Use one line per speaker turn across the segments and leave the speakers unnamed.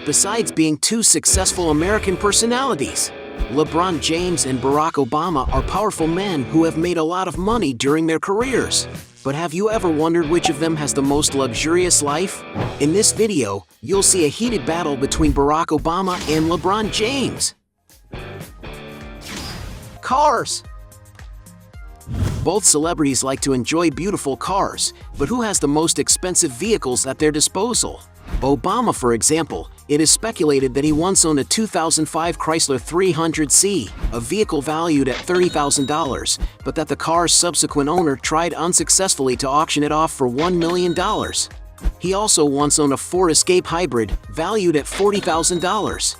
Besides being two successful American personalities, LeBron James and Barack Obama are powerful men who have made a lot of money during their careers. But have you ever wondered which of them has the most luxurious life? In this video, you'll see a heated battle between Barack Obama and LeBron James. Cars. Both celebrities like to enjoy beautiful cars, but who has the most expensive vehicles at their disposal? Obama, for example, it is speculated that he once owned a 2005 Chrysler 300C, a vehicle valued at $30,000, but that the car's subsequent owner tried unsuccessfully to auction it off for $1 million. He also once owned a Ford Escape Hybrid, valued at $40,000.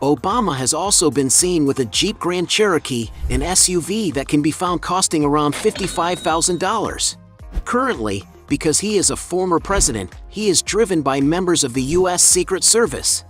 Obama has also been seen with a Jeep Grand Cherokee, an SUV that can be found costing around $55,000. Currently, because he is a former president, he is driven by members of the U.S. Secret Service.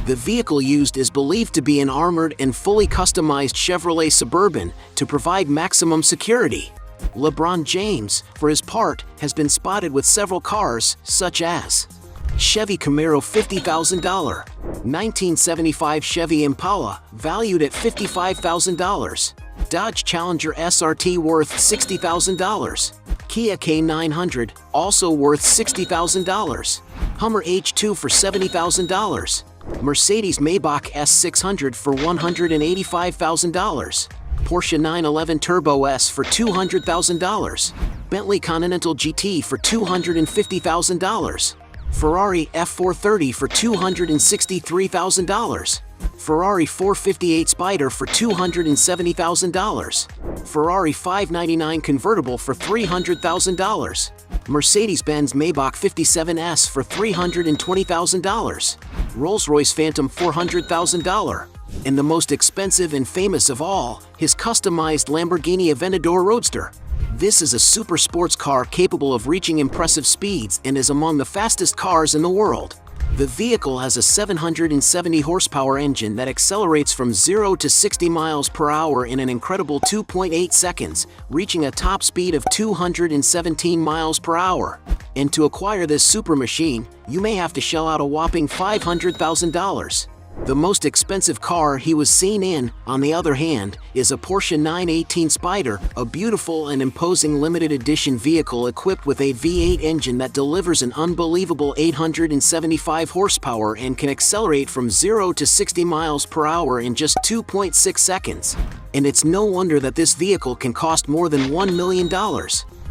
The vehicle used is believed to be an armored and fully customized Chevrolet Suburban to provide maximum security. LeBron James, for his part, has been spotted with several cars, such as Chevy Camaro $50,000, 1975 Chevy Impala, valued at $55,000, Dodge Challenger SRT worth $60,000, Kia K900, also worth $60,000, Hummer H2 for $70,000, Mercedes Maybach S600 for $185,000, Porsche 911 Turbo S for $200,000, Bentley Continental GT for $250,000, Ferrari F430 for $263,000, Ferrari 458 Spider for $270,000, Ferrari 599 convertible for $300,000, Mercedes-Benz Maybach 57S for $320,000, Rolls-Royce Phantom $400,000, and the most expensive and famous of all, his customized Lamborghini Aventador Roadster. This is a super sports car capable of reaching impressive speeds and is among the fastest cars in the world. The vehicle has a 770 horsepower engine that accelerates from 0 to 60 miles per hour in an incredible 2.8 seconds, reaching a top speed of 217 miles per hour. And to acquire this super machine, you may have to shell out a whopping $500,000. The most expensive car he was seen in, on the other hand, is a Porsche 918 Spider, a beautiful and imposing limited edition vehicle equipped with a V8 engine that delivers an unbelievable 875 horsepower and can accelerate from 0 to 60 miles per hour in just 2.6 seconds. And it's no wonder that this vehicle can cost more than $1 million.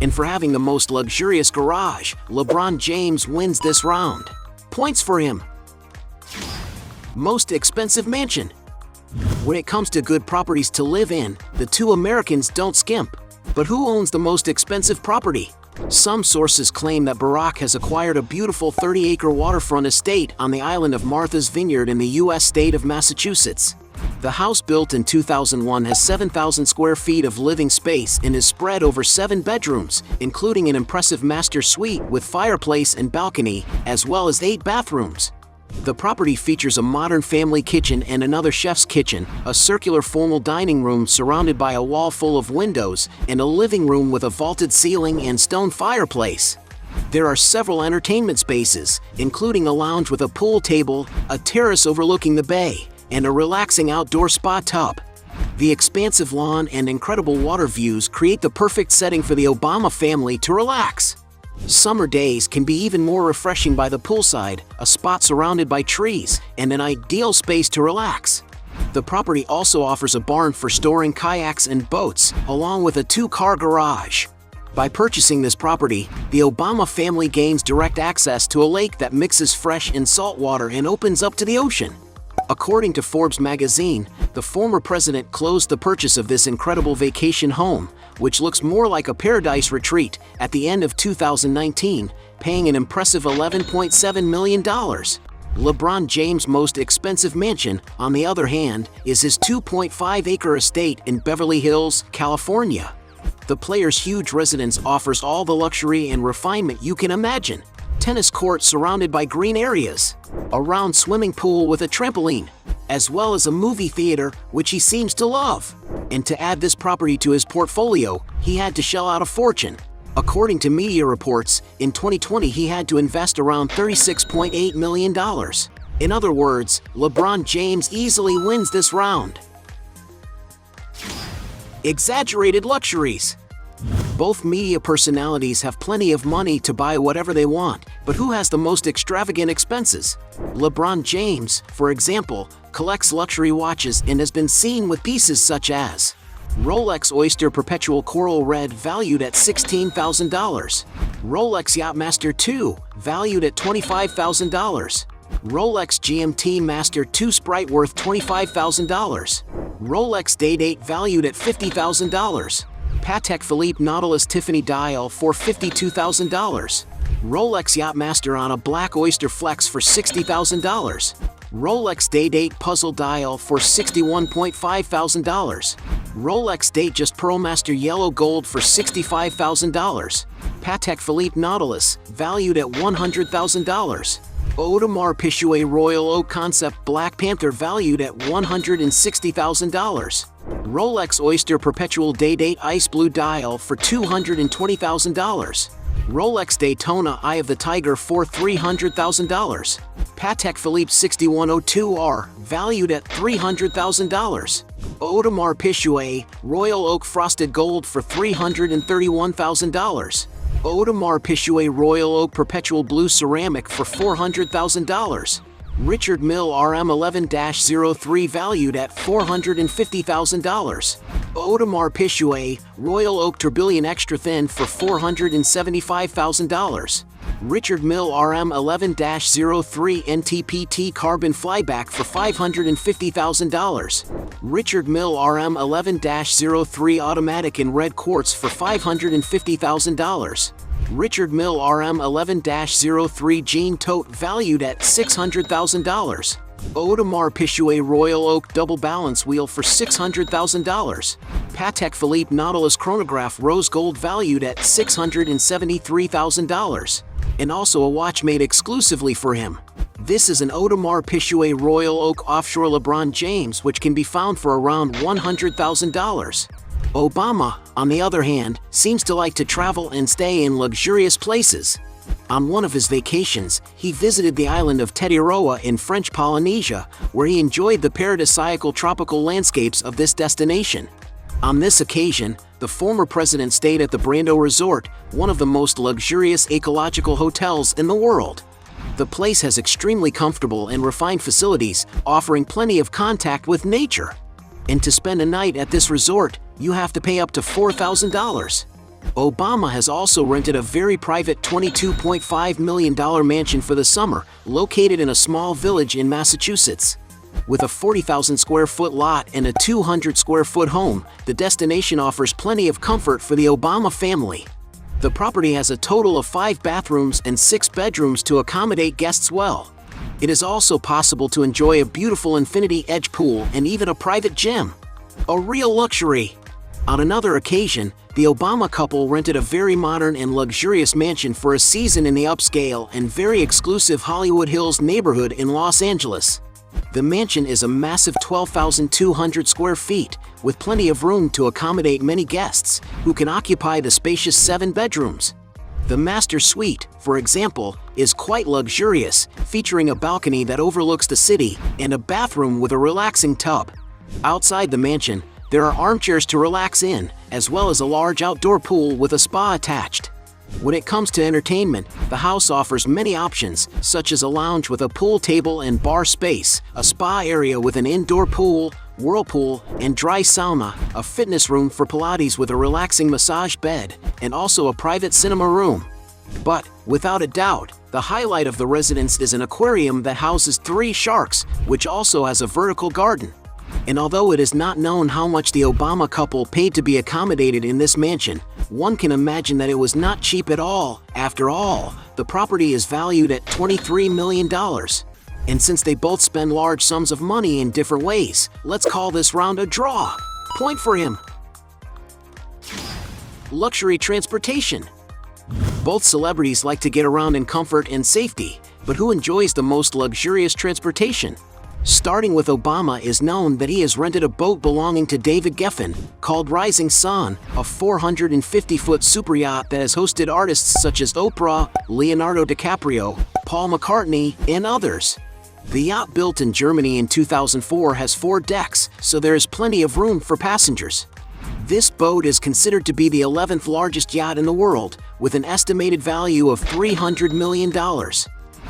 And for having the most luxurious garage, LeBron James wins this round. Points for him. Most expensive mansion. When it comes to good properties to live in, the two Americans don't skimp. But who owns the most expensive property? Some sources claim that Barack has acquired a beautiful 30-acre waterfront estate on the island of Martha's Vineyard in the U.S. state of Massachusetts. The house, built in 2001, has 7,000 square feet of living space and is spread over 7 bedrooms, including an impressive master suite with fireplace and balcony, as well as 8 bathrooms. The property features a modern family kitchen and another chef's kitchen, a circular formal dining room surrounded by a wall full of windows, and a living room with a vaulted ceiling and stone fireplace. There are several entertainment spaces, including a lounge with a pool table, a terrace overlooking the bay, and a relaxing outdoor spa tub. The expansive lawn and incredible water views create the perfect setting for the Obama family to relax. Summer days can be even more refreshing by the poolside, a spot surrounded by trees, and an ideal space to relax. The property also offers a barn for storing kayaks and boats, along with a 2-car garage. By purchasing this property, the Obama family gains direct access to a lake that mixes fresh and salt water and opens up to the ocean. According to Forbes magazine, the former president closed the purchase of this incredible vacation home, which looks more like a paradise retreat, at the end of 2019, paying an impressive $11.7 million. LeBron James' most expensive mansion, on the other hand, is his 2.5-acre estate in Beverly Hills, California. The player's huge residence offers all the luxury and refinement you can imagine. Tennis courts surrounded by green areas, a round swimming pool with a trampoline, as well as a movie theater, which he seems to love. And to add this property to his portfolio, he had to shell out a fortune. According to media reports, in 2020 he had to invest around $36.8 million. In other words, LeBron James easily wins this round. Exaggerated luxuries. Both media personalities have plenty of money to buy whatever they want, but who has the most extravagant expenses? LeBron James, for example, collects luxury watches and has been seen with pieces such as Rolex Oyster Perpetual Coral Red valued at $16,000, Rolex Yachtmaster II valued at $25,000, Rolex GMT Master II Sprite worth $25,000, Rolex Day-Date valued at $50,000, Patek Philippe Nautilus Tiffany dial for $52,000, Rolex Yachtmaster on a Black Oyster Flex for $60,000, Rolex Day-Date Puzzle dial for $61,500, Rolex Datejust Pearlmaster Yellow Gold for $65,000, Patek Philippe Nautilus valued at $100,000, Audemars Piguet Royal Oak Concept Black Panther valued at $160,000, Rolex Oyster Perpetual Day-Date Ice Blue Dial for $220,000, Rolex Daytona Eye of the Tiger for $300,000, Patek Philippe 6102R valued at $300,000, Audemars Piguet Royal Oak Frosted Gold for $331,000, Audemars Piguet Royal Oak Perpetual Blue Ceramic for $400,000, Richard Mille RM11-03 valued at $450,000, Audemars Piguet Royal Oak Tourbillon Extra Thin for $475,000, Richard Mille RM11-03 NTPT Carbon Flyback for $550,000, Richard Mille RM11-03 Automatic in Red Quartz for $550,000, Richard Mille RM11-03 Jean Tote valued at $600,000, Audemars Piguet Royal Oak Double Balance Wheel for $600,000, Patek Philippe Nautilus Chronograph Rose Gold valued at $673,000, and also a watch made exclusively for him. This is an Audemars Piguet Royal Oak Offshore LeBron James, which can be found for around $100,000. Obama, on the other hand, seems to like to travel and stay in luxurious places. On one of his vacations, he visited the island of Tetiaroa in French Polynesia, where he enjoyed the paradisiacal tropical landscapes of this destination. On this occasion, the former president stayed at the Brando Resort, one of the most luxurious ecological hotels in the world. The place has extremely comfortable and refined facilities, offering plenty of contact with nature. And to spend a night at this resort, you have to pay up to $4,000. Obama has also rented a very private $22.5 million mansion for the summer, located in a small village in Massachusetts. With a 40,000 square foot lot and a 200 square foot home, the destination offers plenty of comfort for the Obama family. The property has a total of 5 bathrooms and 6 bedrooms to accommodate guests well. It is also possible to enjoy a beautiful infinity edge pool and even a private gym. A real luxury. On another occasion, the Obama couple rented a very modern and luxurious mansion for a season in the upscale and very exclusive Hollywood Hills neighborhood in Los Angeles. The mansion is a massive 12,200 square feet, with plenty of room to accommodate many guests, who can occupy the spacious 7 bedrooms. The master suite, for example, is quite luxurious, featuring a balcony that overlooks the city and a bathroom with a relaxing tub. Outside the mansion, there are armchairs to relax in, as well as a large outdoor pool with a spa attached. When it comes to entertainment, the house offers many options, such as a lounge with a pool table and bar space, a spa area with an indoor pool, whirlpool, and dry sauna, a fitness room for Pilates with a relaxing massage bed, and also a private cinema room. But, without a doubt, the highlight of the residence is an aquarium that houses 3 sharks, which also has a vertical garden. And although it is not known how much the Obama couple paid to be accommodated in this mansion, one can imagine that it was not cheap at all. After all, the property is valued at $23 million. And since they both spend large sums of money in different ways, let's call this round a draw. Point for him. Luxury transportation. Both celebrities like to get around in comfort and safety, but who enjoys the most luxurious transportation? Starting with Obama, is known that he has rented a boat belonging to David Geffen, called Rising Sun, a 450-foot superyacht that has hosted artists such as Oprah, Leonardo DiCaprio, Paul McCartney, and others. The yacht built in Germany in 2004 has 4 decks, so there is plenty of room for passengers. This boat is considered to be the 11th largest yacht in the world, with an estimated value of $300 million.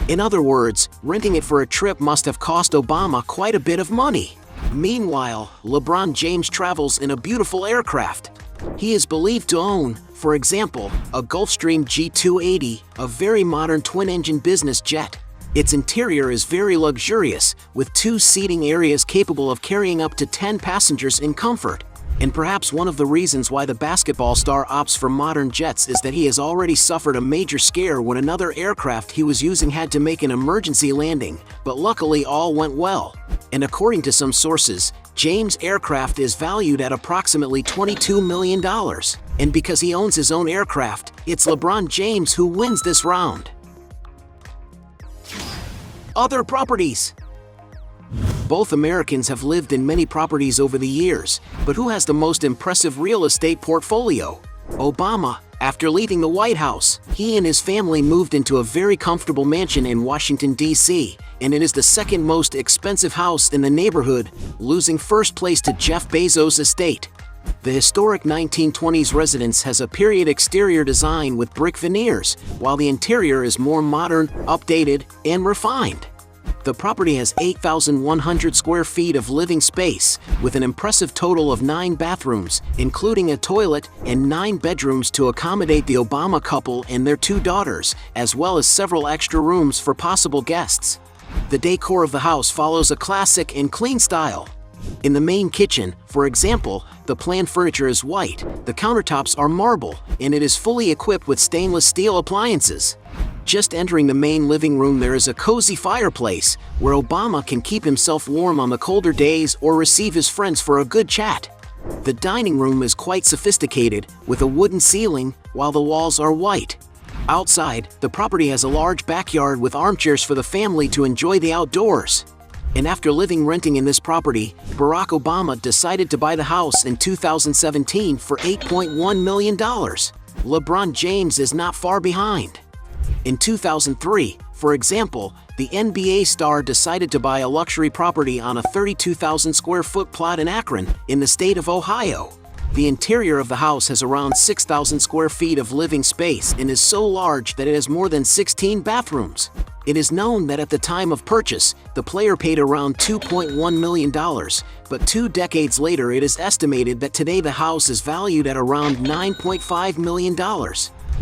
In other words, renting it for a trip must have cost Obama quite a bit of money. Meanwhile, LeBron James travels in a beautiful aircraft. He is believed to own, for example, a Gulfstream G280, a very modern twin-engine business jet. Its interior is very luxurious, with 2 seating areas capable of carrying up to 10 passengers in comfort. And perhaps one of the reasons why the basketball star opts for modern jets is that he has already suffered a major scare when another aircraft he was using had to make an emergency landing, but luckily all went well. And according to some sources, James' aircraft is valued at approximately $22 million. And because he owns his own aircraft, it's LeBron James who wins this round. Other properties. Both Americans have lived in many properties over the years, but who has the most impressive real estate portfolio? Obama. After leaving the White House, he and his family moved into a very comfortable mansion in Washington, D.C., and it is the second most expensive house in the neighborhood, losing first place to Jeff Bezos' estate. The historic 1920s residence has a period exterior design with brick veneers, while the interior is more modern, updated, and refined. The property has 8,100 square feet of living space, with an impressive total of 9 bathrooms, including a toilet, and 9 bedrooms to accommodate the Obama couple and their 2 daughters, as well as several extra rooms for possible guests. The decor of the house follows a classic and clean style. In the main kitchen, for example, the planned furniture is white, the countertops are marble, and it is fully equipped with stainless steel appliances. Just entering the main living room, there is a cozy fireplace where Obama can keep himself warm on the colder days or receive his friends for a good chat. The dining room is quite sophisticated, with a wooden ceiling, while the walls are white. Outside, the property has a large backyard with armchairs for the family to enjoy the outdoors. And after renting in this property, Barack Obama decided to buy the house in 2017 for $8.1 million. LeBron James is not far behind. In 2003, for example, the NBA star decided to buy a luxury property on a 32,000 square foot plot in Akron, in the state of Ohio. The interior of the house has around 6,000 square feet of living space and is so large that it has more than 16 bathrooms. It is known that at the time of purchase, the player paid around $2.1 million, but 2 decades later it is estimated that today the house is valued at around $9.5 million.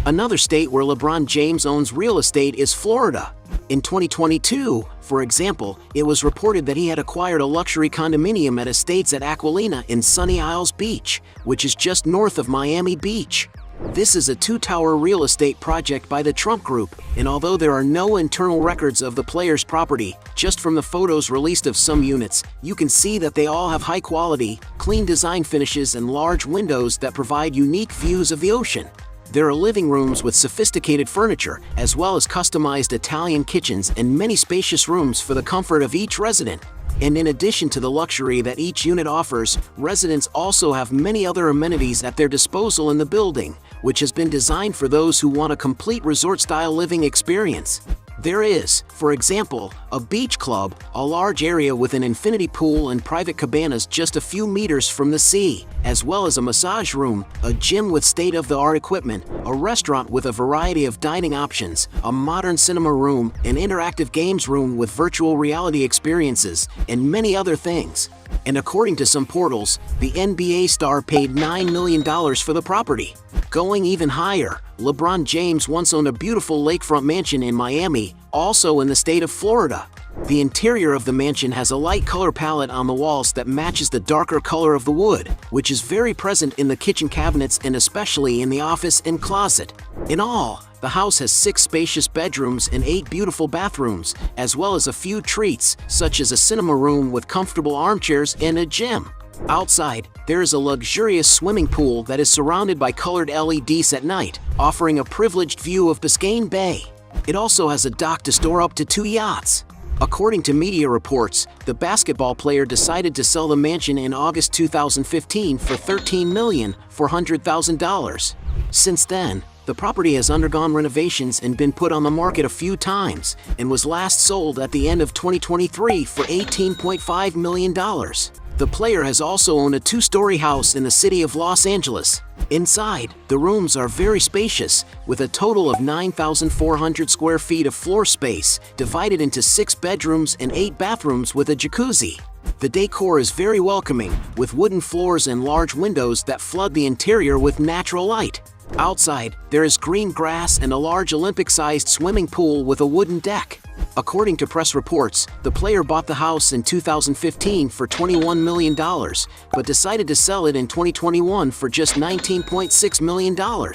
Another state where LeBron James owns real estate is Florida. In 2022, for example, it was reported that he had acquired a luxury condominium at Estates at Aquilina in Sunny Isles Beach, which is just north of Miami Beach. This is a 2-tower real estate project by the Trump Group, and although there are no internal records of the player's property, just from the photos released of some units, you can see that they all have high quality, clean design finishes and large windows that provide unique views of the ocean. There are living rooms with sophisticated furniture, as well as customized Italian kitchens and many spacious rooms for the comfort of each resident. And in addition to the luxury that each unit offers, residents also have many other amenities at their disposal in the building, which has been designed for those who want a complete resort-style living experience. There is, for example, a beach club, a large area with an infinity pool and private cabanas just a few meters from the sea, as well as a massage room, a gym with state-of-the-art equipment, a restaurant with a variety of dining options, a modern cinema room, an interactive games room with virtual reality experiences, and many other things. And according to some portals, the NBA star paid $9 million for the property. Going even higher, LeBron James once owned a beautiful lakefront mansion in Miami, also in the state of Florida. The interior of the mansion has a light color palette on the walls that matches the darker color of the wood, which is very present in the kitchen cabinets and especially in the office and closet. In all, the house has 6 spacious bedrooms and 8 beautiful bathrooms, as well as a few treats, such as a cinema room with comfortable armchairs and a gym. Outside, there is a luxurious swimming pool that is surrounded by colored LEDs at night, offering a privileged view of Biscayne Bay. It also has a dock to store up to 2 yachts. According to media reports, the basketball player decided to sell the mansion in August 2015 for $13,400,000. Since then, The property has undergone renovations and been put on the market a few times, and was last sold at the end of 2023 for $18.5 million. The player has also owned a two-story house in the city of Los Angeles. Inside, the rooms are very spacious, with a total of 9,400 square feet of floor space, divided into 6 bedrooms and 8 bathrooms with a jacuzzi. The decor is very welcoming, with wooden floors and large windows that flood the interior with natural light. Outside, there is green grass and a large Olympic-sized swimming pool with a wooden deck. According to press reports, the player bought the house in 2015 for $21 million, but decided to sell it in 2021 for just $19.6 million.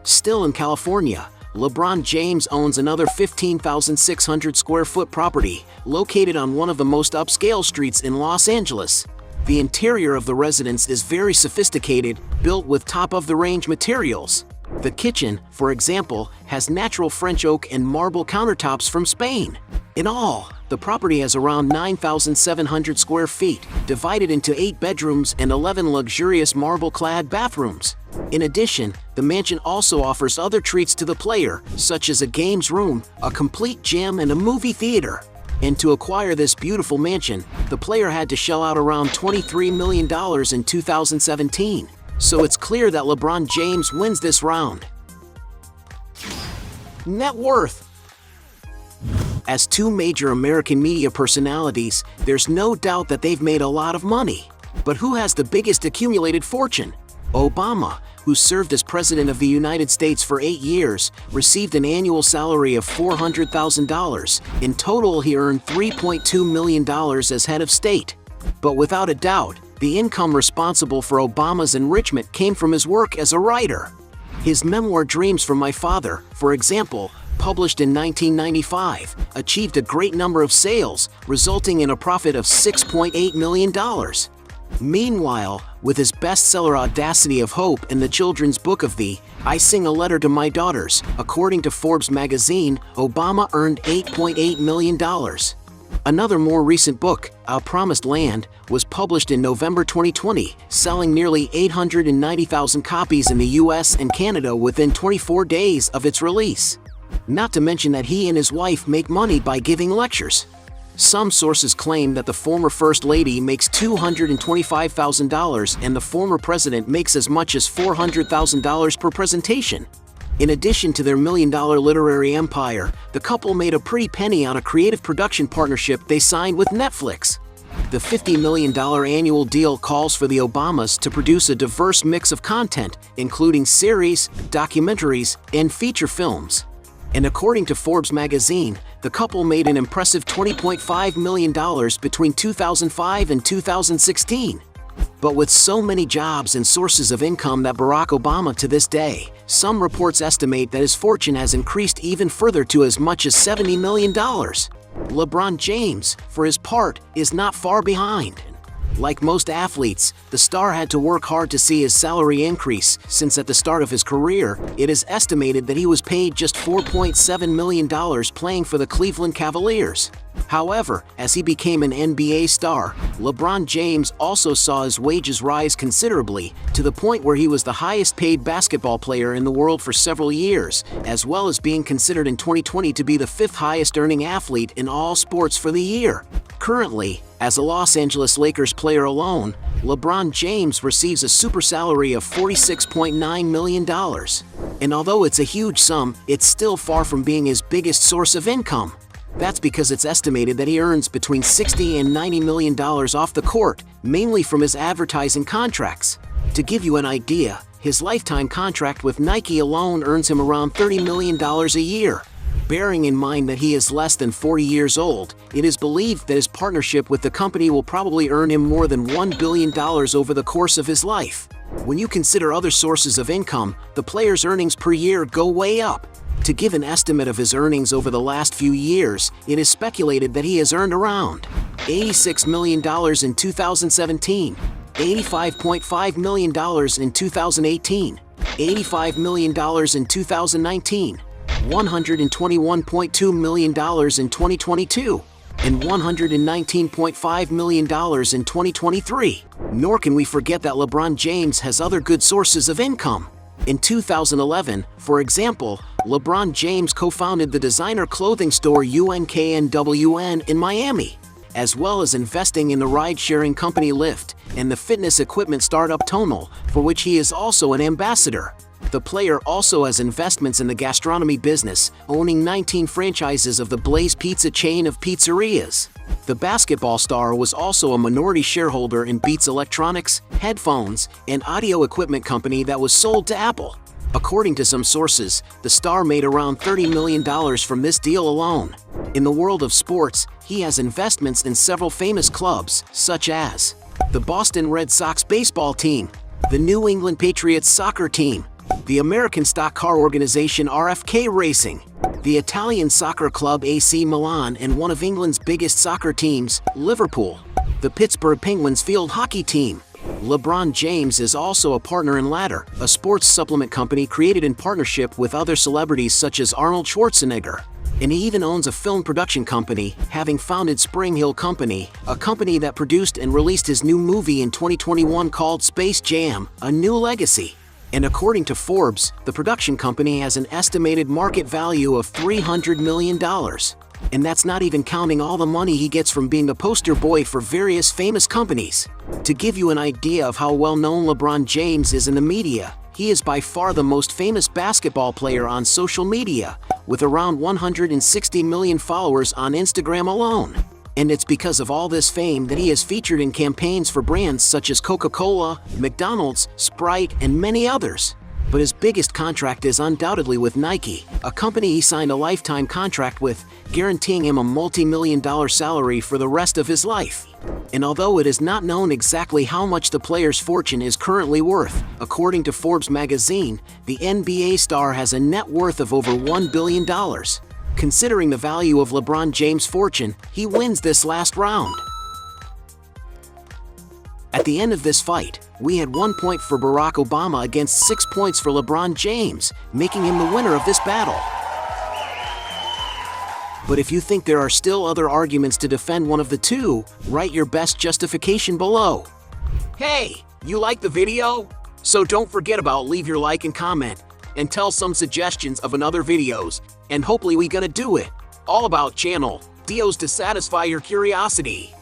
Still in California, LeBron James owns another 15,600 square foot property, located on one of the most upscale streets in Los Angeles. The interior of the residence is very sophisticated, built with top-of-the-range materials. The kitchen, for example, has natural French oak and marble countertops from Spain. In all, the property has around 9,700 square feet, divided into 8 bedrooms and 11 luxurious marble-clad bathrooms. In addition, the mansion also offers other treats to the player, such as a games room, a complete gym, and a movie theater. And to acquire this beautiful mansion, the player had to shell out around $23 million in 2017. So it's clear that LeBron James wins this round. Net worth. As two major American media personalities, there's no doubt that they've made a lot of money. But who has the biggest accumulated fortune? Obama, who served as President of the United States for 8 years, received an annual salary of $400,000. In total, he earned $3.2 million as head of state. But without a doubt, the income responsible for Obama's enrichment came from his work as a writer. His memoir Dreams from My Father, for example, published in 1995, achieved a great number of sales, resulting in a profit of $6.8 million. Meanwhile, with his bestseller Audacity of Hope and the children's book of the I Sing a Letter to My Daughters, according to Forbes magazine, Obama earned $8.8 million. Another more recent book, Our Promised Land, was published in November 2020, selling nearly 890,000 copies in the US and Canada within 24 days of its release. Not to mention that he and his wife make money by giving lectures. Some sources claim that the former First Lady makes $225,000 and the former president makes as much as $400,000 per presentation. In addition to their million-dollar literary empire, the couple made a pretty penny on a creative production partnership they signed with Netflix. The $50 million annual deal calls for the Obamas to produce a diverse mix of content, including series, documentaries, and feature films. And according to Forbes magazine, the couple made an impressive $20.5 million between 2005 and 2016. But with so many jobs and sources of income that Barack Obama to this day, some reports estimate that his fortune has increased even further to as much as $70 million. LeBron James, for his part, is not far behind. Like most athletes, the star had to work hard to see his salary increase, since at the start of his career, it is estimated that he was paid just $4.7 million playing for the Cleveland Cavaliers. However, as he became an NBA star, LeBron James also saw his wages rise considerably, to the point where he was the highest paid basketball player in the world for several years, as well as being considered in 2020 to be the 5th highest earning athlete in all sports for the year. Currently, as a Los Angeles Lakers player alone, LeBron James receives a super salary of $46.9 million. And although it's a huge sum, it's still far from being his biggest source of income. That's because it's estimated that he earns between $60 and $90 million off the court, mainly from his advertising contracts. To give you an idea, his lifetime contract with Nike alone earns him around $30 million a year. Bearing in mind that he is less than 40 years old, it is believed that his partnership with the company will probably earn him more than $1 billion over the course of his life. When you consider other sources of income, the player's earnings per year go way up. To give an estimate of his earnings over the last few years, it is speculated that he has earned around $86 million in 2017, $85.5 million in 2018, $85 million in 2019, $121.2 million in 2022, and $119.5 million in 2023. Nor can we forget that LeBron James has other good sources of income. In 2011, for example, LeBron James co-founded the designer clothing store UNKNWN in Miami, as well as investing in the ride-sharing company Lyft and the fitness equipment startup Tonal, for which he is also an ambassador. The player also has investments in the gastronomy business, owning 19 franchises of the Blaze Pizza chain of pizzerias. The basketball star was also a minority shareholder in Beats Electronics, headphones, and audio equipment company that was sold to Apple. According to some sources, the star made around $30 million from this deal alone. In the world of sports, he has investments in several famous clubs, such as the Boston Red Sox baseball team, the New England Patriots soccer team, the American stock car organization RFK Racing, the Italian soccer club AC Milan, and one of England's biggest soccer teams, Liverpool, the Pittsburgh Penguins field hockey team. LeBron James is also a partner in Ladder, a sports supplement company created in partnership with other celebrities such as Arnold Schwarzenegger. And he even owns a film production company, having founded Spring Hill Company, a company that produced and released his new movie in 2021 called Space Jam: A New Legacy. And according to Forbes, the production company has an estimated market value of $300 million. And that's not even counting all the money he gets from being a poster boy for various famous companies. To give you an idea of how well known LeBron James is in the media, he is by far the most famous basketball player on social media, with around 160 million followers on Instagram alone. And it's because of all this fame that he is featured in campaigns for brands such as Coca-Cola, McDonald's, Sprite, and many others. But his biggest contract is undoubtedly with Nike, a company he signed a lifetime contract with, guaranteeing him a multi-million-dollar salary for the rest of his life. And although it is not known exactly how much the player's fortune is currently worth, according to Forbes magazine, the NBA star has a net worth of over $1 billion. Considering the value of LeBron James' fortune, he wins this last round. At the end of this fight, we had 1 point for Barack Obama against 6 points for LeBron James, making him the winner of this battle. But if you think there are still other arguments to defend one of the two, write your best justification below. Hey, you like the video? So don't forget about leave your like and comment, and tell some suggestions of another videos, and hopefully we gonna do it. All about channel Dios to satisfy your curiosity.